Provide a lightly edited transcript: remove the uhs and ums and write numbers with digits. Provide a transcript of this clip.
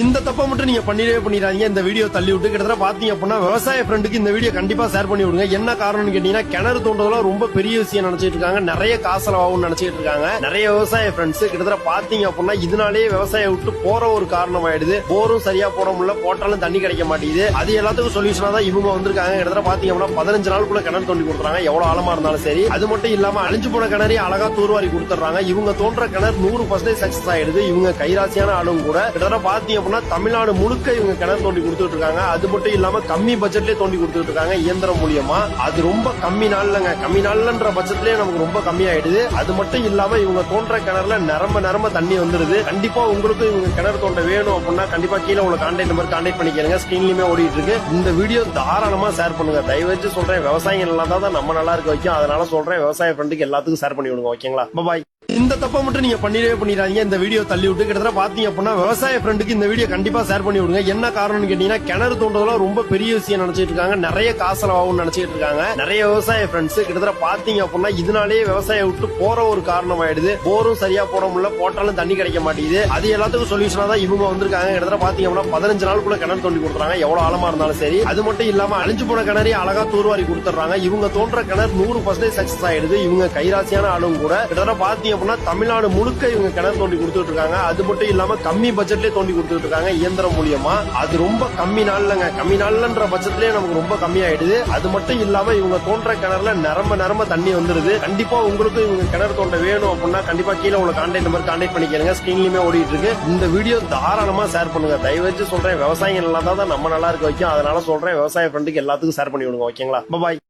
இந்த தப்பை மட்டும் நீங்க பண்ணிடாதீங்க. இந்த வீடியோ தள்ளி விட்டு கிட்டத்தட்ட பாத்தீங்க அப்படின்னா விவசாய ஃப்ரெண்டுக்கு இந்த வீடியோ கண்டிப்பா ஷேர் பண்ணி விடுங்க. என்ன காரணம்னு கேட்டீங்கன்னா கிணறு தோண்டதெல்லாம் ரொம்ப பெரிய விஷயம் நினைச்சிட்டு இருக்காங்க. நிறைய காசலாவும் நினைச்சிட்டு இருக்காங்க. நிறைய விவசாய ஃப்ரெண்ட்ஸ் கிட்டத்தட்ட பாத்தீங்க அப்படின்னா இதனாலேயே விவசாயம் விட்டு போற ஒரு காரணம் ஆயிடுது. போரும் சரியா போட முடியல, போட்டாலும் தண்ணி கிடைக்க மாட்டேங்குது. அது எல்லாத்துக்கும் சொல்யூஷனா தான் இவங்க வந்திருக்காங்க. கிட்டத்தட்ட பாத்தீங்க அப்படின்னா 15 நாளுக்குள்ள கிணறு தோண்டி கொடுத்துறாங்க. எவ்வளவு ஆழமா இருந்தாலும் சரி. அது மட்டும் இல்லாம அழிஞ்சு போன கிணறு அழகா தூர்வாரி கொடுத்துறாங்க. இவங்க தோன்ற கிணறு 100% சக்சஸ் ஆயிடுது. இவங்க கைராசியான ஆளும் கூட. கிட்டத்தட்ட பாத்தீங்க அப்படின்னா தமிழ்நாடு முழுக்க இவங்க கிணறு தோண்டி கொடுத்துட்டு இருக்காங்க. அது மட்டும் இல்லாம கம்மி பட்ஜெட்லயே தோண்டி கொடுத்துட்டு இருக்காங்க இயந்திரம் மூலியமா. அது ரொம்ப கம்மி நாள்லங்க, கம்மி நாள்லன்ற பட்சத்திலேயே நமக்கு ரொம்ப கம்மியாயிடுது. அது மட்டும் இல்லாம இவங்க தோன்ற கிணறுல நிரம்ப தண்ணி வந்துருது. கண்டிப்பா உங்களுக்கு இவங்க கிணறு தோண்ட வேணும் அப்படின்னா கண்டிப்பா கீழே உள்ள கான்டாக்ட் நம்பர் கான்டாக்ட் பண்ணிக்கிறங்க. ஸ்கிரீன்லயுமே ஓடிட்டு இருக்கு. இந்த வீடியோ தாராளமா ஷேர் பண்ணுங்க. தயவுச்சு சொல்றேன், விவசாயிகள் நல்லா தான் நம்ம நல்லா இருக்க வைக்கும். அதனால சொல்றேன், விவசாய ஃப்ரெண்டுக்கு எல்லாத்துக்கும் ஷேர் பண்ணி விடுங்க. ஓகேங்களா? பாய். இந்த தப்பை மட்டும் நீங்க பண்ணிடாதீங்க. இந்த வீடியோ தள்ளி விட்டு கிட்டத்தட்ட பாத்தீங்க அப்படின்னா விவசாய ஃப்ரெண்டுக்கு இந்த வீடியோ கண்டிப்பா ஷேர் பண்ணி விடுங்க. என்ன காரணம்னு கேட்டீங்கன்னா கிணறு தோண்டதெல்லாம் ரொம்ப பெரிய விஷயம் நினைச்சிட்டு இருக்காங்க. நிறைய காசலாவும் நினைச்சிட்டு இருக்காங்க. நிறைய விவசாய ஃப்ரெண்ட்ஸ் கிட்டத்தட்ட பாத்தீங்க அப்படின்னா இதனாலேயே விவசாயம் விட்டு போற ஒரு காரணம் ஆயிடுது. போரும் சரியா போட முடியல, போட்டாலும் தண்ணி கிடைக்க மாட்டேங்குது. அது எல்லாத்துக்கும் சொல்யூஷனா தான் இவங்க வந்திருக்காங்க. கிட்டத்தட்ட பாத்தீங்க அப்படின்னா 15 நாளுக்குள்ள கிணறு தோண்டி கொடுத்துறாங்க. எவ்வளவு ஆழமா இருந்தாலும் சரி. அது மட்டும் இல்லாம அழிஞ்சு போன கிணறு அழகா தூர்வாரி கொடுத்துறாங்க. இவங்க தோன்ற கிணறு 100% சக்சஸ் ஆயிடுது. இவங்க கைராசியான ஆளும் கூட. கிட்டத்தட்ட பாத்தீங்க அப்படின்னா தமிழ்நாடு முழுக்க இவங்க கிணறு தோண்டி கொடுத்துட்டு இருக்காங்க. அது மட்டும் இல்லாம கம்மி பட்ஜெட்லயே தோண்டி கொடுத்துட்டு இருக்காங்க இயந்திரம் மூலியமா. அது ரொம்ப கம்மி நாள்லங்க, கம்மி நாள்லன்ற பட்சத்திலேயே நமக்கு ரொம்ப கம்மியாயிடுது. அது மட்டும் இல்லாம இவங்க தோன்ற கிணறுல நிரம்ப தண்ணி வந்துருது. கண்டிப்பா உங்களுக்கு இவங்க கிணறு தோண்ட வேணும் அப்படின்னா கண்டிப்பா கீழே உள்ள கான்டாக்ட் நம்பர் கான்டாக்ட் பண்ணிக்கிறங்க. ஸ்கிரீன்லயுமே ஓடிட்டு இருக்கு. இந்த வீடியோ தாராளமா ஷேர் பண்ணுங்க. தயவுச்சு சொல்றேன், விவசாயிகள் நல்லா தான் நம்ம நல்லா இருக்க வைக்கும். அதனால சொல்றேன், விவசாய ஃப்ரெண்டுக்கு எல்லாத்துக்கும் ஷேர் பண்ணி விடுங்க. ஓகேங்களா? பாய்.